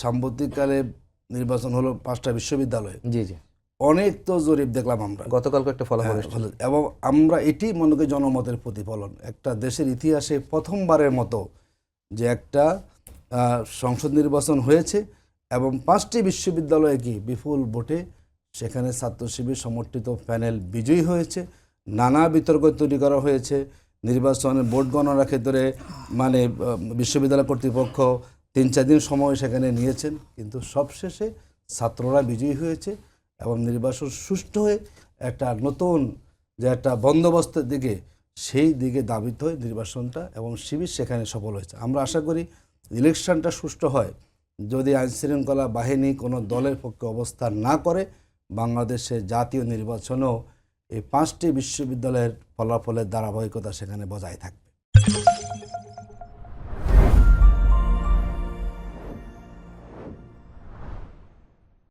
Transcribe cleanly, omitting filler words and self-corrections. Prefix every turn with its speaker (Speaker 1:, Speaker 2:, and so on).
Speaker 1: সাম্প্রতিককালে নির্বাচন হলো 5টা বিশ্ববিদ্যালয়ে,
Speaker 2: জি জি,
Speaker 1: অনেক তো জরিপ দেখলাম আমরা,
Speaker 2: গতকালকে একটা ফলাফল এসেছে।
Speaker 1: এবং আমরা এটি মনে করি জনমতের প্রতিফলন। একটা দেশের ইতিহাসে প্রথমবারের মতো যে একটা সংসদ নির্বাচন হয়েছে এবং 5টি বিশ্ববিদ্যালয়ে কি বিপুল ভোটে সেখানে ছাত্র শিবির সমর্থিত প্যানেল বিজয়ী হয়েছে। নানা বিতর্ক তৈরি করা হয়েছে। নির্বাচনের ভোট গণনার ক্ষেত্রে মানে বিশ্ববিদ্যালয় কর্তৃপক্ষ 3-4 দিন সময় সেখানে নিয়েছেন, কিন্তু সবশেষে ছাত্ররা বিজয়ী হয়েছে এবং নির্বাচন সুষ্ঠু হয়ে একটা নতুন যে একটা বন্দোবস্তের দিকে সেই দিকে ধাবিত হয়ে নির্বাচনটা এবং শিবির সেখানে সফল হয়েছে। আমরা আশা করি ইলেকশনটা সুষ্ঠু হয়। যদি আইনশৃঙ্খলা বাহিনী কোনো দলের পক্ষে অবস্থান না করে, বাংলাদেশের জাতীয় নির্বাচনেও এই 5টি বিশ্ববিদ্যালয়ের ফলাফলের ধারাবাহিকতা সেখানে বজায় থাকবে।